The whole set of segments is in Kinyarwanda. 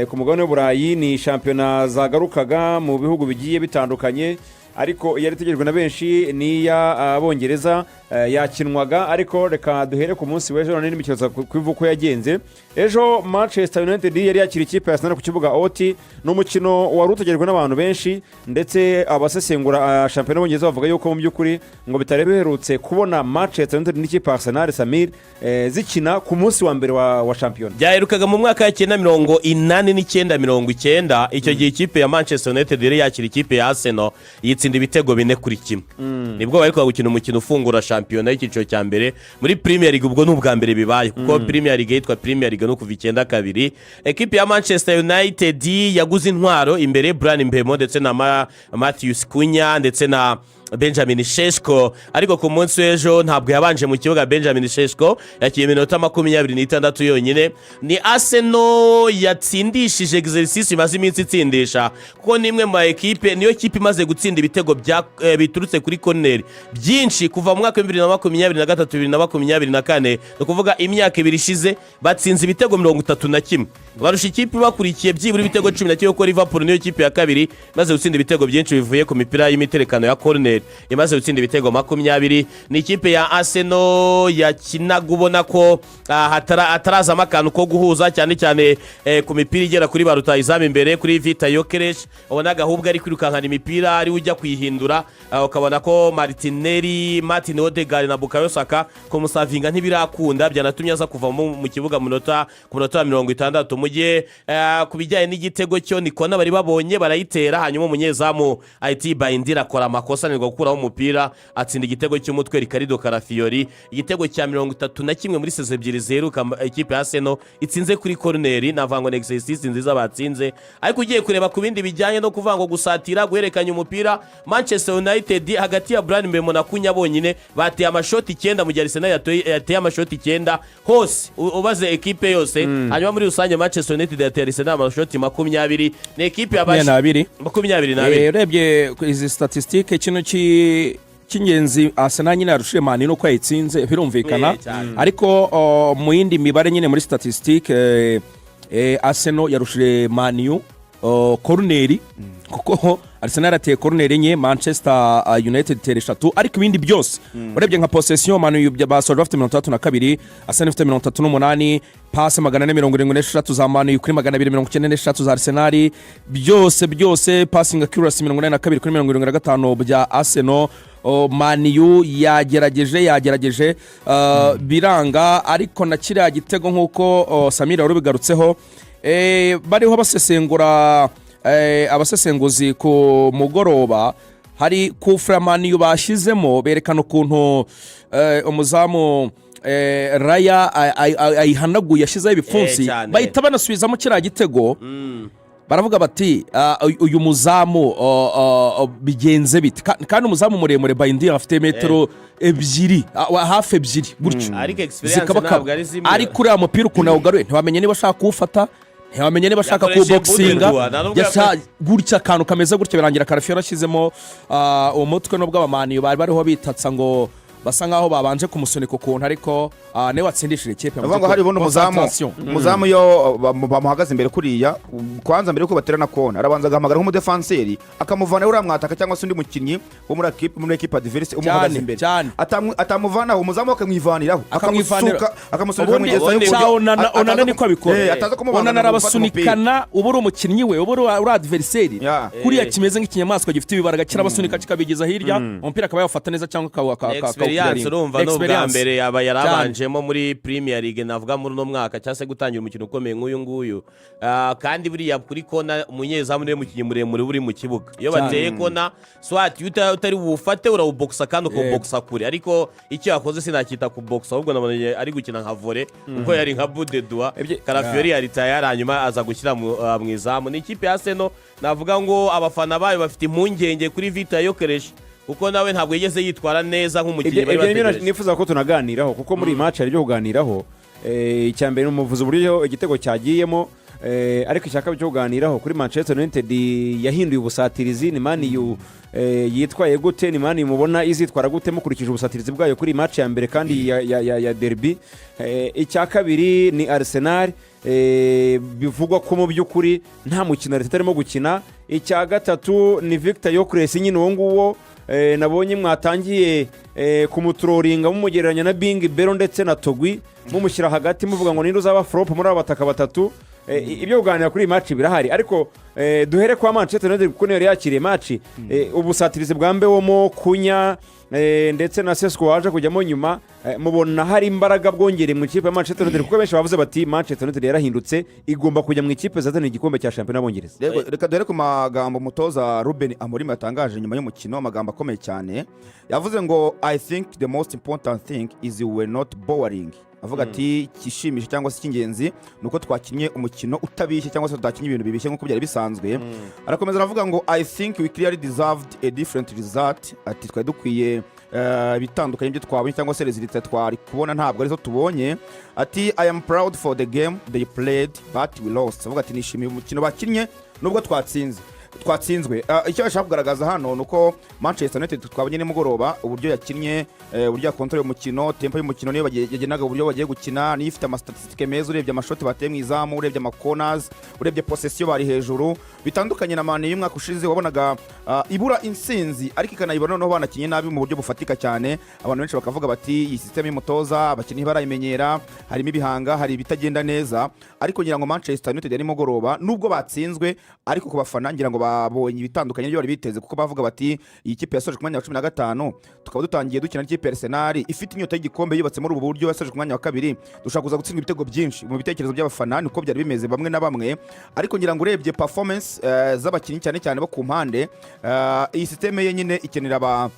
ku mugabane w'uburayi ni championa zagarukaga mu bihugu bigiye bitandukanye ariko yari itegerejwe na benshi ni y'abongereza yakinwaga ariko reka duhere ku munsi w'ejo none n'imikino kwivuko yagenze ejo Manchester United yari yakira ikipe ya Arsenal ku kibuga OT n'umukino wari utegerejwe n'abantu benshi ndetse abasesengura championa y'Ubongereza bavuga yuko mu by'ukuri ngo bitari biherutse kubona Manchester United n'ikipe ya Arsenal Samir zikina ku munsi wa mbere wa championa byaherukaga mu mwaka wa 1989 icyo gihe ikipe ya Manchester United yari yakira ikipe ya Arsenal yitsinda ibitego 4-1 nibwo bari gukina umukino ufungura championa y'icyiciro cya mbere muri Premier League ubwo n'ubwa mbere bibaye kuko Premier League yitwa Premier League no kuva 92 ekipe ya Manchester United yaguze intwaro imbere Brian Mbemo ndetse na Matthews Cunha ndetse na Benjamin Sheshko ariko ku munsi w'ejo ntabwo yabanje mu kibuga Benjamin Sheshko yakiye iminota 26 yonyine ni Arsenal yatsindishije exercice imaze iminsi itsindisha kuko nimwe mu ekipe niyo kipe imaze gutsinda ibitego biturutse kuri corner byinshi kuva mu mwaka wa 2023 2024 no kuvuga imyaka ibiri ishize batsinze ibitego 31 barusha ikipe bakurikiye byibura ibitego 11 ko Liverpool niyo kipe ya kabiri maze gutsinda ibitego byinshi bivuye ku mipira y'imiterekano ya corner imaze gutsinda ibitego 20 ni ikipe ya Arsenal yakinaga ubona ko atarazamo akantu ko guhuza cyane cyane ku mipira igera kuri barutayizamu imbere kuri Vita Yokeresh ubonaga ahubwo ari kwirukankana imipira ari ujya kuyihindura ukabona ko Martin Odegaard na Bukayo Saka ko musavinga ntibirakunda byanatumye aza kuva mu kibuga ku munota 60 mu gihe kubijyanye n'igitego cyo nikona bari babonye barayitera hanyuma umunyezamu IT Bayindira akora amakosa nirwo gukuraho umupira atsinda igitego cy'umutwe Ricardo Carafiori igitego cya 31 muri sezo ebyiri zeruka ikipe ya Arsenal itsinze kuri corner navango na exercise nziza batsinze ariko ugiye kureba ku bindi bijyanye no kuvango gusatira guherekanya umupira Manchester United hagati ya Brian Mbemo na Cunha bonyine bateye amashoti 9 mu gihe Arsenal yateye amashoti 9 hose ubaze ekipe yose hanyuma muri rusange Manchester United yateye Arsenal amashoti 20 ni ekipe yabaje 22 urebye izi statistique kino cy'ingenzi Arsenal nyine yarushije Man no kwayitsinze birumvikana ariko mu yindi mibare nyine muri statistique Arsenal yarushije Man corner kuko Arsenal ateye corner enye Manchester United tere 3 ariko ibindi byose urebye nka possession Man basoje bafite 32 Arsenal ifite 38 passe 473 za Man kuri 293 za Arsenal byose passing accuracy 82 kuri 75 bya Arsenal Man yagerageje biranga ariko na kiriya gitego nkuko Samira wari bigarutseho bariho basesengura abasesenguzi ku mugoroba hari kufra Man bashizemo berekana ukuntu umuzamu Raya ayihanaguye yashizeho ibipfunsi bahita banasubizamo kiriya gitego baravuga bati uyu muzamu bigenze bite kandi umuzamu muremure Bayindira afite metero ebyiri hafi ebyiri gutyo ari kuri ya mupira ukuntu awugaruye ntiwamenye niba ashaka kuwufata ntibamenye niba ashaka kuboxinga gutya akantu kameze gutya birangira Carafiori ashyizemo umutwe n'ubwo abamani bari bariho bitatsa ngo basa nkaho babanje kumusunika ukuntu ariko ne watsindishije ikipe bavuga hari bono muzamu yo bamuhagaze imbere kuriya kwanza mbere ko baterana kona arabanza gahamagara nk'umudefenseri akamuvana uriya mwataka cyangwa se undi mukinnyi wo muri equipe adverse umuhagaze imbere atamuvana umuzamu akamwivaniraho akamusunika mu gihe onana niko abikora onana arabasunikana ubura umukinnyi we ubura uri adversary kuriya kimeze nk'ikinyamaswa gifite ibibaraga kirabasunika kikabigeza hirya umupira akaba yafata neza cyangwa experience urumva no bwa mbere yaba yarabanjemo muri Premier League navuga muri no mwaka cyase gutangira umukino ukomeye nk'uyu nguyu kandi buriya kuri kona umunyezamu ne mukinyi muremure buri mu kibuga iyo bateye kona swat utari bufate urawuboxa kandi ukoboxa kure ariko icyo yakoze sinakita ku box ahubwo nabonye ari gukina nka volley uko yari nka budedwa Carafiori yari tayari hanyuma aza gushyira mu izamu ni ikipe ya Arsenal navuga ngo abafana bayo bafite impungenge kuri Vita Yokeresh kuko nawe ntabwo yigeze yitwara neza nk'umukinnyi bari bategereje nifuza ko tunaganiraho kuko muri match ari byo kuganiraho icyambere n'umuvuzi uburyo igitego cyagiyemo ariko icya kabiri cyo kuganiraho kuri Manchester United yahinduye ubusatirizi ni mani yitwaye gute ni mani mubona izitwara gute mukurikije ubusatirizi bwayo kuri match ya mbere kandi ya derby. Icya kabiri ni Arsenal bivugwa ko mu by'ukuri nta mukino Arteta arimo gukina. Icya gatatu ni Victor Gyökeres nyine uwo nguwo nabonye mwatangiye kumutroringa mumugereranya na Bing Bero ndetse na Togwi mumushyira hagati muvuga ngo ninde uzaba flop muri aba bataka batatu. Ibyo kuganira kuri match birahari ariko duhere kwa Manchester United kuko niyo yakiriye match. Ubusatirizi bwa Mbewomo Kunya ndetse na Sesko waje kujyamo nyuma mubona hari imbaraga bwongere mu ikipe ya Manchester United kuko benshi bavuze bati Manchester United yarahindutse igomba kujya mu ikipe zatana igikombe cya championa y'Abongereza. Reka dore ku magambo mutoza Ruben Amorim yatangaje nyuma y'umukino, amagambo akomeye cyane yavuze ngo I think the most important thing is we were not boring. Avuga ati kishimisha cyangwa se cy'ingenzi nuko twakinye umukino utabishye cyangwa se tutakinye ibintu bibishye nkuko byari bisanzwe. Arakomeza aravuga ngo I think we clearly deserved a different result. Ati twari dukwiye bitandukanye ibyo twabonye cyangwa se resultat twari kubona ntabwo arizo tubonye. Ati I am proud for the game they played but we lost. Avuga ati nishimiye umukino bakinye nubwo twatsinzwe. Icyo bashaka kugaragaza hano nuko Manchester United twabonye nimugoroba uburyo yakinnye, uburyo yakontrole umukino, tempo y'umukino niyo yagenaga uburyo bagiye gukina, niyo ifite amastatistike meza, urebye amashoti bateye mu izamu, urebye amacorners, urebye possession bari hejuru, bitandukanye na mane y'umwaka ushize wabonaga ibura insinzi ariko ikanayibona no banakinye nabi mu buryo bufatika cyane. Abantu benshi bakavuga bati iyi system y'umutoza abakinnyi barayimenyera, harimo ibihanga, hari ibitagenda neza, ariko ngira ngo Manchester United yari mugoroba nubwo batsinzwe ariko ku bafana ngira ngo babonye ibitandukanye byo bari biteze kuko bavuga bati iyi kipe yasoje ku mwanya wa 15 tukaba dutangiye dukina n'ikipe Arsenal ifite inyota y'igikombe yubatse muri ubu buryo, yasoje ku mwanya wa 2 dushaka kuza gutsinda ibitego byinshi mu bitekerezo by'abafana niko byari bimeze bamwe na bamwe. Ariko ngira ngo urebye performance z'abakinnyi cyane bo ku mpande, iyi system ye nyine ikenera aba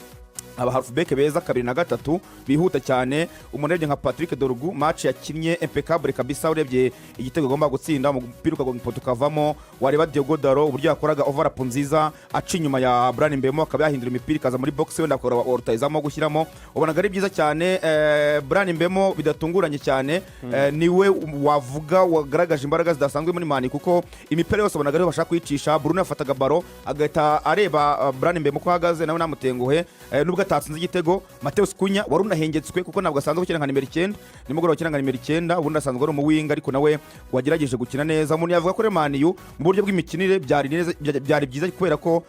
halfback beza 2 na 3 bihuta cyane. Umurebye nka Patrick Dorgu match yakinnye impeccable kabisa, urebye igitego agomba gutsinda umupira ukagomba tukavamo, wareba Diogo Daro uburyo yakoraga overlap nziza aci nyuma ya Bryan Mbeumo akaba yahindura imipira ikaza muri box wenda akora ortayizamo gushyiramo, ubonaga ari byiza cyane. Bryan Mbeumo bidatunguranye cyane niwe wavuga wagaragaje imbaraga zidasanzwe muri mani kuko imipira yose ubonaga ariho bashaka kwicisha. Bruno yafataga baro agahita areba Bryan Mbeumo ko ahagaze nawe namutenguhe nubwo atatsinze igitego. Mateus Kunya wari unahengetswe kuko ntabwo asanzwe gukina nka nimero 9 nimugoroba gukina nka nimero 9 ubundi asanzwe ari umuwinga ariko nawe wagerageje gukina neza. Umuntu yavuga ko Man U mu buryo bw'imikinire byari byiza kubera ko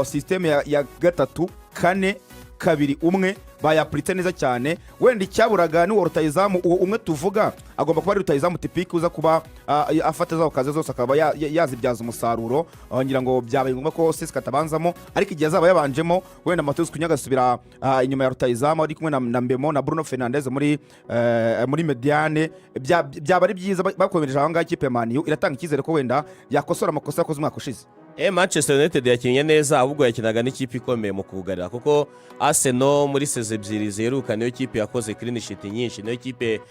system ya 3-4-2-1 bayapurite neza cyane. Wenda icyaburaga ni rutayizamu umwe tuvuga agomba kuba ari rutayizamu tipiki uza kuba afata zaho kaze zose akaba yazibyaza umusaruro. Ngira ngo byabaye ngombwa ko Sesi katabanzamo ariko igihe azaba yabanjemo wenda Mateus Kunya gasubira inyuma ya rutayizamu ari kumwe na Mbeumo na Bruno Fernandes muri mediane. Byaba ari byiza bakomereje aho ngaho ikipe ya Man U iratanga icyizere ko wenda yakosora amakosa yakoze umwaka ushize. Manchester United yakinnye neza ahubwo yakinaga n'ikipe ikomeye mu kugarira kuko Arsenal muri seze ebyiri ziheruka niyo kipe yakoze clean sheet nyinshi, niyo kipe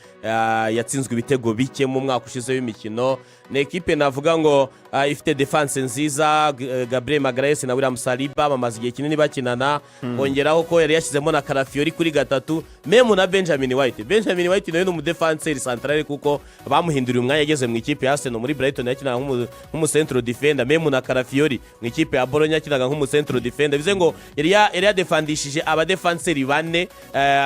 yatsinzwe ibitego bike mu mwaka ushize w'imikino. Ni ekipe navuga ngo ifite defense nziza, Gabriel Magalhaes na William Saliba bamaze igihe kinini bakinana, bongeraho ko yari yashyizemo na Calafiori kuri gatatu, memu na Benjamin White nawe ni umudefenseur central kuko bamuhinduriye umwanya yageze mu ikipe ya Arsenal. Muri Brighton yakinaga nk'umu-central defender, memu na Calafiori mu ikipe ya Bologna yakinaga nk'umu-central defender. Bize ngo yari yadefendishije abadefenseur bane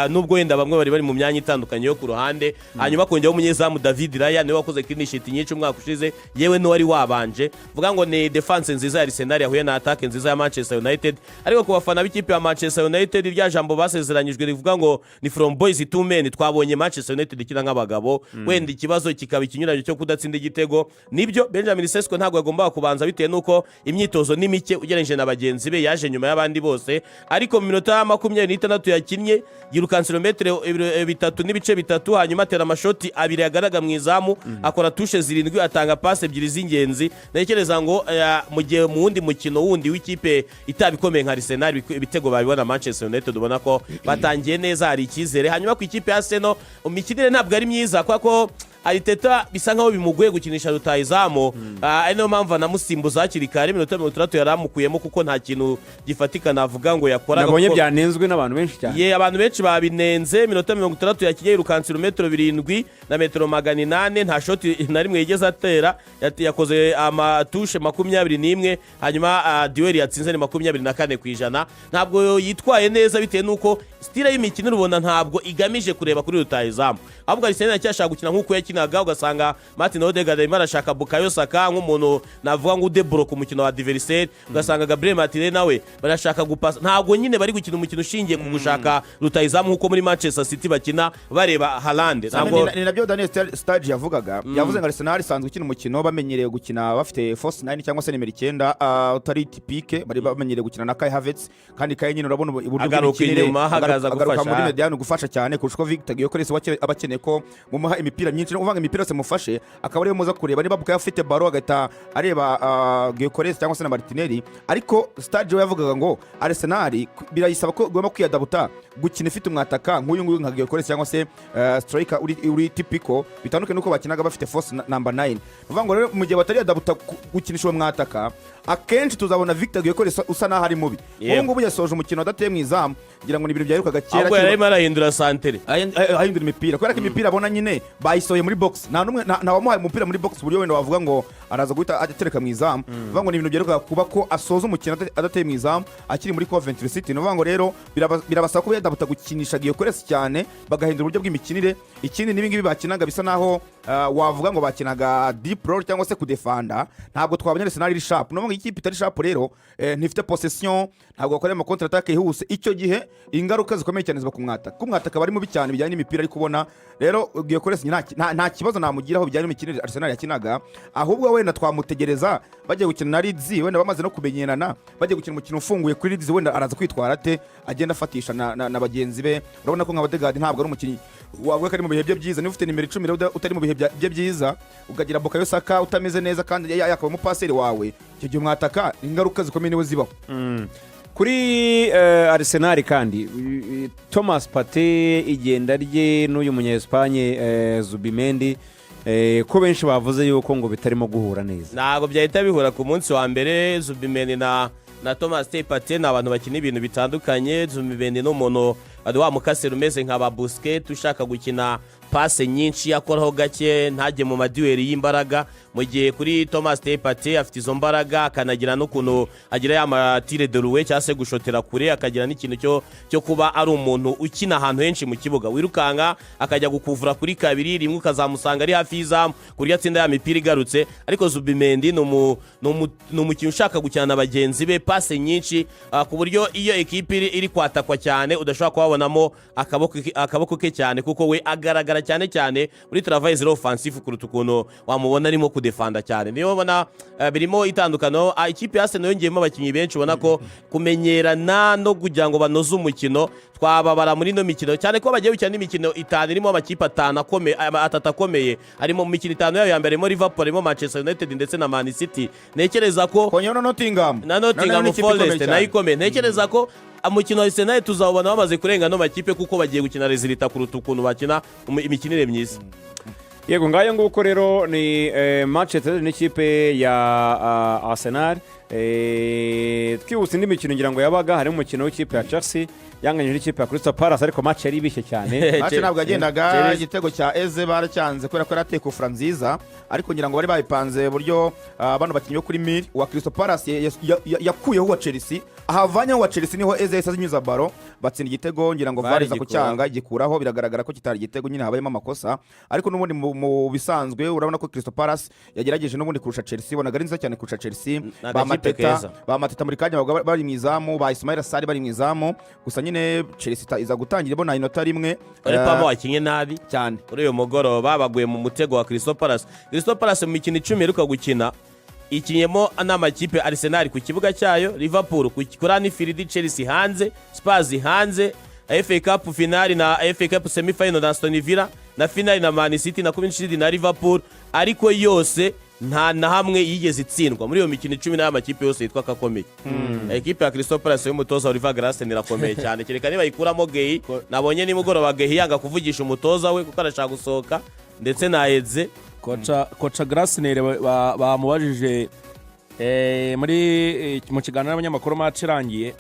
nubwo wenda bamwe bari mu myanya itandukanye yo ku ruhande. Hanyuma kongeraho umunyezamu David Raya niwe wakoze clean sheet nyinshi umwaka ushize, yewe no wari wabanje. Vuga ngo ni defense nziza ya Arsenal yahuye na attack nziza ya Manchester United. Ariko ku bafana b'ikipe ya Manchester United irya jambo basezeranyijwe rivuga ngo ni from boys to men. Twabonye Manchester United ikina nk'abagabo, wenda ikibazo kikaba ikinyuranyo cyo kudatsinda igitego. Nibyo Benjamin Sesko ntabwo yagombaga kubanza bitewe nuko imyitozo ni mike ugereranije na bagenzi be, yaje nyuma y'abandi bose. Ariko mu minota 26 yakinnye yiruka kilometero 3.3 hanyuma atera amashoti 2 yagaraga mu izamu, akora tushe 7 atanga passe 2 z'ingenzi. Nekereza ngo mu gihe mu wundi mukino wundi w'ikipe itabikomeye nka Arsenal ibitego babibona Manchester United ubona ko batangiye neza, hari icyizere. Hanyuma ku ikipe ya Arsenal imikinire ntabwo ari myiza kuko Ariteta bisa nkaho bimugoye gukinisha rutahizamu ari niyo mpamvu anamusimbuza hakiri kare iminota 60 yaramukuyemo kuko nta kintu gifatika navuga ngo yakoraga. Nabonye byanenzwe n'abantu benshi cyane. Abantu benshi babinenze iminota 60 yakiye yirukansa metero 7 na metero 800 nta shoti na rimwe yigeze atera yakoze amatushe 21 hanyuma duel yatsinze ni 24%. Ntabwo yitwaye neza bitewe nuko style y'imikino rubona ntabwo igamije kureba kuri rutahizamu, ahubwo Arsenal cyashaka gukina nkuko yakinaga ugasanga Martin Odegaard arimo arashaka Bukayo Saka nk'umuntu navuga ngo udeblock umukino wa adversaire, ugasanga Gabriel Martinelli nawe barashaka gupasa. Ntabwo nyine bari gukina umukino ushingiye ku gushaka rutahizamu nkuko muri Manchester City bakina bareba Haaland. Ntabwo ni nabyo Daniel Sturridge yavugaga, yavuze ngo Arsenal isanzwe ukina umukino bamenyereye gukina bafite force 9 cyangwa se nimero 9 utari typique, bari bamenyereye gukina na Kai Havertz kandi Kai nyine urabona uburyo bw'imikino agaruka muri mediane gufasha cyane kurusha ko Victor Gyökeres abakeneye ko mumuha imipira myinshi uvanga imipira se mufashe akaba ariyo muza kureba niba Bukayo afite baro agahita areba Gyökeres cyangwa se na Martinelli. Ariko Sturridge yavugaga ngo Arsenal birayisaba ko igomba kwiyadabuta gukina ifite umwataka nk'uyu nguyu nka Gyökeres cyangwa se striker uri typical, bitandukanye nuko bakinaga bafite force number 9. Uvuga ngo rero mu gihe batari yadabuta gukinisha uwo mwataka akenshi tuzabona Victor Gyökeres usa naho ari mubi. Ubu ngubu yasoje umukino adateye mu izamu ngira ngo ni ibintu byaherukaga kera, ahubwo yarimo arahindura santere ahindura imipira kubera ko imipira abona nyine bayisoye muri box, nta wamuhaye umupira muri box buriyo wenda wavuga ngo araza guhita atereka mu izamu. Uvuga ngo ni ibintu byaherukaga kuba ko asoza umukino adateye mu izamu akiri muri Coventry City. Uvuga ngo rero birabasaba ko yadabuta gukinisha Gyökeres cyane bagahindura uburyo bw'imikinire. Ikindi n'ibingibi bakinaga bisa naho wavuga ngo bakinaga deep roll cyangwa se kudefanda, ntabwo twabonye Arsenal iri sharp. Uvuga ngo ikipe itari sharp rero ntifite possession, ntabwo bakora ama counter attack ihuse, icyo gihe ingaruka zikomeye cyane ziba ku mwataka bari mubi cyane bijyanye n'imipira ari kubona. Rero Gyökeres nta kibazo namugiraho bijyanye n'imikinire Arsenal yakinaga, ahubwo wenda twamutegereza bagiye gukina na Leeds, wenda bamaze no kumenyerana bagiye gukina umukino ufunguye kuri Leeds, wenda araza kwitwara ate agenda afatisha na bagenzi be. Urabona ko nka Odegaard ntabwo ari umukinnyi wavuga ko ari mu bihe bye byiza. Niba ufite nimero 10 utari mu bihe bye byiza ukagira Bukayo Saka utameze neza kandi yakaba umupaseri wawe, icyo gihe umwataka ingaruka zikomeye niwe zibaho. Kuri Arsenal kandi Thomas Partey igenda rye n'uyu munya-Espagne Zubimendi ko benshi bavuze yuko ngo bitarimo guhura neza. Ntabwo byahita bihura ku munsi wa mbere. Zubimendi na Thomas Partey ni abantu bakina ibintu bitandukanye. Zubimendi ni umuntu ari wa mukaseri umeze nka ba Busquets ushaka gukina pase nyinshi yakoraho gake ntajye mu madueli y'imbaraga, mu gihe kuri Thomas Partey afite izo mbaraga akanagira n'ukuntu agira ya matire de rouet cyangwa se gushotera kure, akagira n'ikintu cyo kuba ari umuntu ukina ahantu henshi mu kibuga wirukanka akajya gukuvura kuri kabiri rimwe ukazamusanga ari hafi y'izamu kuri yatsinda ya mipira igarutse. Ariko Zubimendi ni umukino ushaka gukina na bagenzi be pase nyinshi ku buryo iyo ekipe iri kwatakwa cyane udashobora kubabonamo akaboko ke cyane kuko we agaragara cyane muri travail zero offensive kuruta ukuntu wamubona arimo kudefanda cyane. Niyo ubona birimo itandukano. Ikipe ya Arsenal yongeyemo abakinnyi benshi ubona ko kumenyerana no kugira ngo banoze umukino twababara muri no mikino cyane ko bagiye gukina n'imikino 5 irimo amakipe 3 akomeye, harimo mu mikino 5 yayo ya mbere mo Liverpool, harimo Manchester United ndetse na Man City. Nekereza ko konyona Nottingham Forest na ikomeye, nekereza ko umukino wa Arsenal tuzawubona bamaze kurenga no makipe kuko bagiye gukina resulta kuruta ukuntu bakina imikinire myiza. Yego ngayo nguko rero ni Manchester n'ikipe ya Arsenal. Twibutse indi mikino ngira ngo yabaga harimo umukino w'ikipe ya Chelsea yanganyije n'ikipe ya Crystal Palace, ariko match yari ibishye cyane. Match ntabwo yagendaga, igitego cya Eze baracyanze kubera ko yateye kufra nziza, ariko ngira ngo bari bayipanze buryo bano bakinnyi bo kuri mil wa Crystal Palace yakuyeho wa Chelsea ahavanyeho wa Chelsea niho Eze yasazinyuza baro batsinda igitego, ngira ngo variza kucyanga igikuraho, biragaragara ko kitari igitego nyine habayemo amakosa. Ariko n'ubundi mu bisanzwe urabona ko Crystal Palace yagerageje n'ubundi kurusha Chelsea, bona gari nziza cyane kurusha Chelsea. Bamateta muri kanya bari mu izamu, ba Ismail Sarr bari mu izamu, gusa nyine Chelsea iza gutangira ibona inota rimwe. Pamo wakinye nabi cyane kuri uyu mugoroba baguye mu mutego wa Crystal Palace. Crystal Palace mu mikino 10 iheruka gukina ikinyemo n'amakipe Arsenal ku kibuga cyayo, Liverpool kuri Anfield, Chelsea hanze, Spurs hanze, FA Cup finale na FA Cup semi final na Aston Villa, na finale na Man City na Coventry na Liverpool, ariko yose nta na hamwe yigeze itsindwa muri iyo mikino 10 n'amakipe yose yitwa kakomeye. Ekipe ya Crystal Palace y'umutoza Oliver Glasner irakomeye cyane, kereka niba yikuramo Gehi. Nabonye nimugoroba Gehi yanga kuvugisha umutoza we kuko arashaka gusohoka, ndetse na Eze koca Glasner bamubajije mu kiganiro n'abanyamakuru macirangiye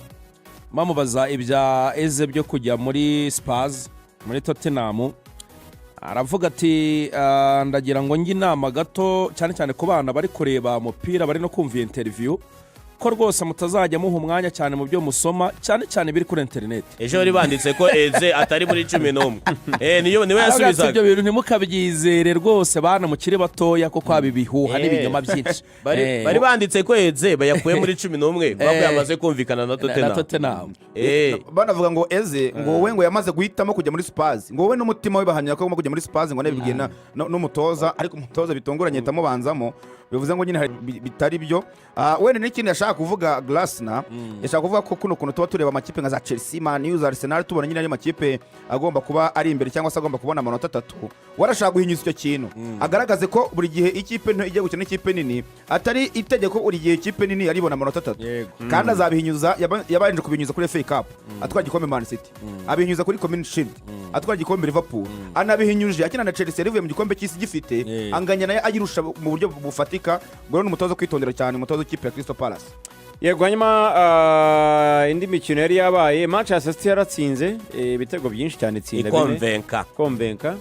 bamubaza ibya Eze byo kujya muri Spurs muri Tottenham. Aravuga ati ndagira ngo njye inama gato cyane cyane ku bana bari kureba umupira bari no kumva interview ko rwose mutazajya muha umwanya cyane mu byo musoma cyane cyane biri kuri internet. Ejo bari banditse ko Eze atari muri 11. Niwe yasubizaga ibyo bintu ntimukabyizere rwose bana mukiri batoya kuko abibihuha n'ibinyoma byinshi. Bari banditse ko Eze bayakuye muri 11 kuko yamaze kumvikana na Tottenham. Banavuga ngo Eze ngo wowe ngo yamaze guhitamo kujya muri Spurs, ngo wowe n'umutima we bahanira ko kujya muri Spurs ngo nebigena n'umutoza, ariko umutoza bitongoranye tamubanzamo, bivuze ngo nyine bitari byo. Wene n'ikindi yashaka kuvuga Glasner, yashaka kuvuga ko kuno tuba tureba amakipe nka za Chelsea, Man U, Arsenal, tubona nyine ari makipe agomba kuba ari imbere cyangwa se agomba kubona amanota 3. Warashaka guhinyuza icyo kintu, agaragaze ko buri gihe ikipe nto ijya gukina ikipe nini atari itegeko buri gihe ikipe nini aribona amanota 3, kandi azabihinyuza. Yabarinje kubinyuza kuri FA Cup atwara igikombe Man City, abihinyuza kuri Community Shield atwara igikombe Liverpool, anabihinyuje akina na Chelsea rivuye mu gikombe cy'isi gifite, anganya naye ayirusha mu buryo bufatika. Ngo n'umutoza kwitondera cyane, umutoza w'ikipe ya Crystal Palace. Yego, hanyuma indi mikino yari yabaye, Manchester City yaratsinze ibitego byinshi cyane, itsinda konvenka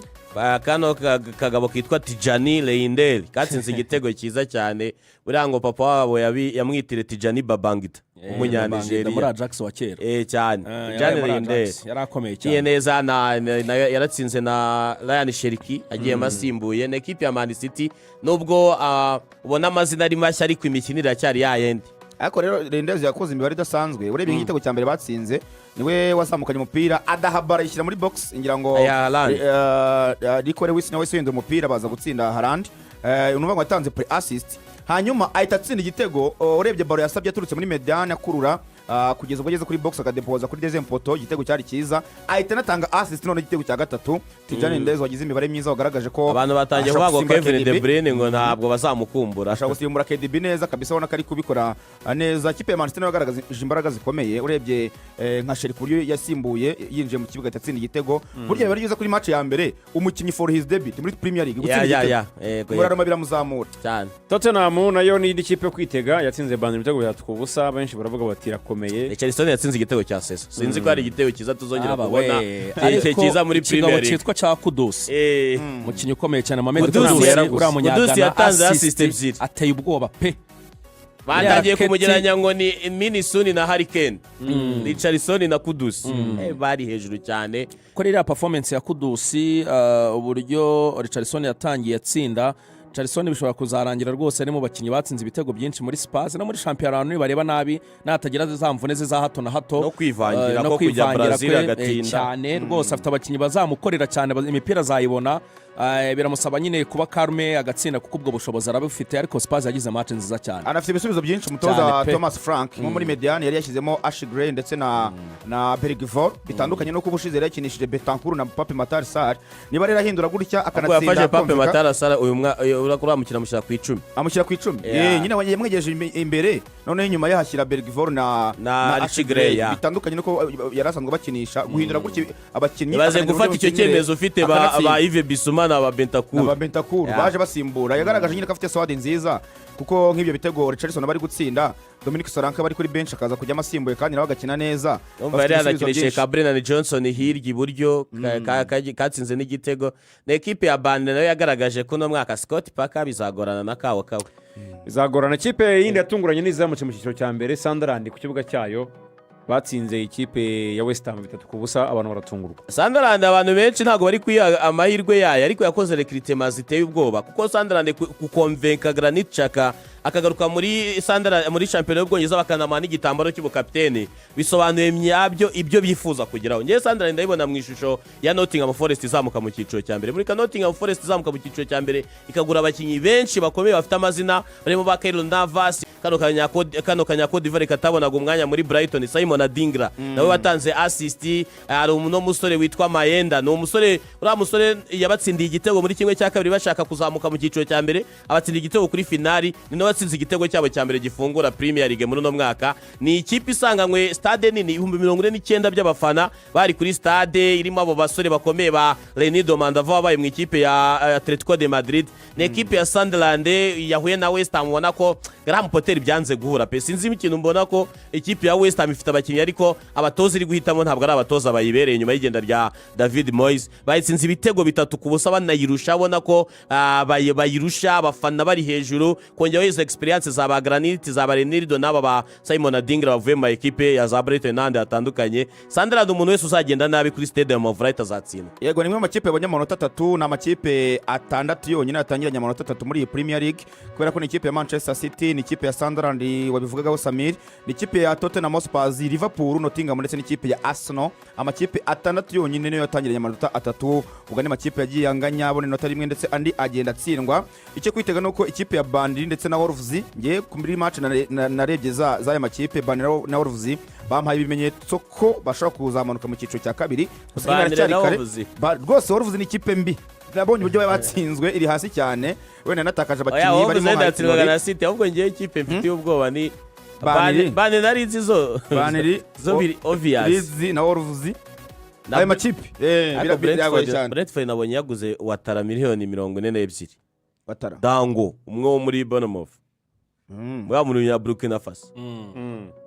kano kagabo kitwa Tijani Reindel katsinze igitego cyiza cyane. Buriya ngo papa wabo yamwitire Tijani Babangida, umunyanigeriya muri Ajax wa kera cyane. Tijani Reindel yarakomeye cyane neza, yaratsinze na Ryan Cherki agiye masimbuye na ekipe ya Man City. Nubwo ubona amazina ari mashya ariko imikino iracyari yayendi. Ariko rero Reinders yakoze imibare idasanzwe. Urebye igitego cya mbere batsinze niwe wasambukanye umupira adahabara yishyira muri box, ngira ngo Rikore wisi nawe wenda umupira baza gutsinda Haaland. Unumva ngo yatanze pre assist, hanyuma ahita atsinda igitego. Urebye baro yasabye aturutse muri mediane akurura kugeza ubwo ageze kuri box akadepoza kuri deuxième poto, igitego cyari cyiza, ahita anatanga assist none igitego cya gatatu. Tijani Reinders wagize imibare myiza, wagaragaje ko abantu batangiye kuvuga ngo Kevin De Bruyne ngo ntabwo bazamukumbura, ashaka gusimbura KDB neza kabisa, ubona ko ari kubikora neza. Kipe ya Man City yagaragaje imbaraga zikomeye. Urebye nka Cherki buryo yasimbuye yinjiye mu kibuga atatsinda igitego. Burya bari byiza kuri match ya mbere umukinnyi for his debut muri Premier League gutsinda igitego, murarama biramuzamura cyane. Tottenham nayo ni ikipe kwitega, yatsinze Burnley ibitego 3 ku busa. Benshi baravuga bati irakomeye. Chelsea yatsinze igitego cya Sesa, sinzi ko ari igitego cyiza tuzongera kubona cyiza muri Premier League. Cyitwa cya Kudus, umukinnyi ukomeye cyane mu Amerika. Kudus yatanze assist ebyiri, ateye ubwoba pe. Bandagiye kumugeranya ngo ni Minisuni na Harry Kane, Richarlison na Kudus, bari hejuru cyane. Kuri iriya performance ya Kudus, uburyo Richarlison yatangiye atsinda, Richarlison bishobora kuzarangira rwose ari mu bakinnyi batsinze ibitego byinshi muri Spurs no muri championa. Bareba nabi natagira za mvune za hato na hato no kwivangira ko kujya Brazil agatinda cyane rwose. Afite abakinnyi bazamukorera cyane, imipira azayibona. Biramusaba nyine kuba karume agatsinda kuko ubwo bushobozi arabufite, ariko Spurs yagize match nziza cyane. Anafite ibisubizo byinshi umutoza Thomas Frank, nko muri mediane yari yashyizemo Ash Gray ndetse na Bergvall, bitandukanye no kubushize yari yakinishije Bentancur na Pape Matar Sarr. Niba rero ahindura gutya akanatsinda, yafashe Pape Matar Sarr uramukira mushyira ku 10, amushyira ku 10. Nyine yamwegeje imbere, none inyuma yahashyira Bergvall na Ash Gray, bitandukanye nuko yarasanzwe bakinisha. Guhindura gutya abakinnyi baze gufata icyo cyemezo ufite ba Yves Bissouma na Bentancur baje basimbura. Yagaragaje nyine ko afite swadi nziza, kuko nk'ibyo bitego Richarlison bari gutsinda, Dominic Solanke bari kuri bench akaza kujya amasimbuye kandi nawe agakina neza. Bari yanakinishe ka Brennan Johnson hirya iburyo katsinze n'igitego. Na ekipe ya Burnley nayo yagaragaje ko no mwaka Scott Parker bizagorana na kawe bizagorana. Ikipe yindi yatunguranye n'izamutse mu cyiciro cya mbere, Sunderland ku kibuga cyayo batsinze ikipe ya West Ham 3 ku busa, abantu baratungurwa. Sunderland abantu benshi ntago bari kwiha amahirwe yayo, ariko yakoze recruitment ziteye ubwoba, kuko Sunderland kukonvenka Granit Xhaka akagaruka muri Sunderland muri championa y'Ubwongereza bakanamana n'igitambaro cy'ubukapiteni, bisobanuye myabyo ibyo bifuza kugeraho. Ngiye Sunderland ndayibona mu ishusho ya Nottingham Forest izamuka mu cyiciro cya mbere. Muri Nottingham Forest izamuka mu cyiciro cya mbere ikagura abakinnyi benshi bakomeye bafite amazina barimo ba Keylor Navas, kano kanyako divari katabonaga umwanya muri Brighton Simon Adingra nawe watanze assist. hari uno musore witwa Mayenda ni umusore uriya musore yabatsindiye igitego muri kimwe cya kabiri bashaka kuzamuka mu cyiciro cya mbere abatsindiye igitego kuri finali ni nawe watsinze igitego cyabo cya mbere gifungura Premier League muri uno mwaka. ni ikipe isanganywe stade nini 49,000 by'abafana bari kuri stade irimo abo basore bakomeye ba Renido Mandava wabaye mu ikipe ya Atletico de Madrid. ni ekipe ya Sunderland yahuye na West Ham ubona ko Graham Potter byanze guhura pe sinzi ikintu mbona ko ikipe ya West Ham ifite abakinnyi ariko abatoza iri guhitamo ntabwo ari abatoza bayibereye nyuma y'igenda rya David Moyes. bayitsinze ibitego 3-0 banayirusha abona ko bayirusha abafana bari hejuru kongera izo experience za ba Granit za ba Renildo n'aba ba Simon Adingra bavuye mu ekipe ya za Brighton n'andi atandukanye. Sunderland umuntu wese uzagenda nabi kuri Stadium of Light azatsinda. Yego ni mwe amakipe yabonye amanota 3 n'amakipe 6 yonyine atangiranye amanota 3 muri iyi Premier League kubera ko ni ikipe ya Manchester City ni ikipe ya Sunderland wabivugagaho Samir ni ikipe ya Tottenham Hotspur Liverpool Nottingham ndetse n'ikipe ya Arsenal amakipe 6 yonyine niyo yatangiranye amanota 3 ubwo ni makipe yagiye anganya abone inota rimwe ndetse andi agenda atsindwa. icyo kwitega nuko ikipe ya Burnley ndetse na Wolves ngiye muri match narebye z'aya makipe Burnley na Wolves bampaye ibimenyetso ko bashobora kuzamanuka mu cyiciro cya kabiri rwose. Wolves ni ikipe mbi nabonye uburyo batsinzwe iri hasi cyane wenda natakaje abakinnyi barimo Wolves na City ahubwo ngiye ikipe mfite ubwoba ni Burnley na Leeds zo biri obvious Leeds na Wolves ayo makipe biragoye cyane. Brentford nabonye yaguze Watara miliyoni 42 Watara Dango umwe wo muri Bournemouth mwa muri ya Burkina Faso.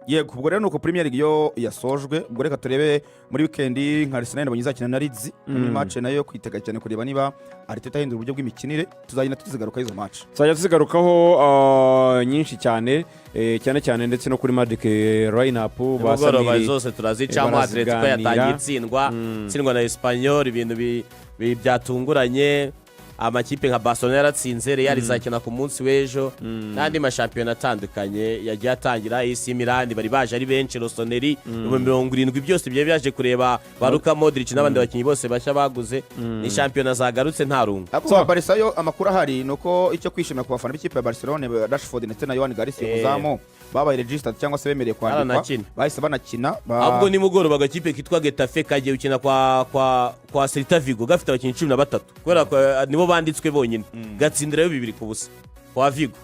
Yego ubwo rero nuko Premier League yo yasojwe ubwo reka turebe muri weekend nka Arsenal nabonye izakina na Leeds muri match nayo kwitega cyane kureba niba Arteta ahindura uburyo bw'imikinire tuzagenda tuzigaruka izo match tuzajya tuzigarukaho nyinshi cyane cyane ndetse no kuri Magic line-up basamiri zose turazicamo Atletico yatangiye itsindwa na Espanyol ibintu byatunguranye. amakipe nka Barcelona yaratsinze Real izakina ku munsi w'ejo n'andi mashampiona atandukanye yagiye atangira. AC Milan bari baje ari benshi Rossoneri 70 byose bye byaje kureba Luka Modric n'abandi bakinnyi bose bashya baguze. ni championa zagarutse nta rungu. So Barca yo amakuru ahari nuko icyo kwishimira ku bafana b'ikipe ya Barcelona Rashford ndetse na Yohan Garcia uzamo babaye registered cyangwa se bemereye kwandikwa bahise banakina. ahubwo ni mugoroba agakipe kitwa Getafe kagiye ukina kwa Celta Vigo gafite abakinnyi 13 kubera ko nibo banditswe bonyine gatsindirayo 2-0 kwa Vigo.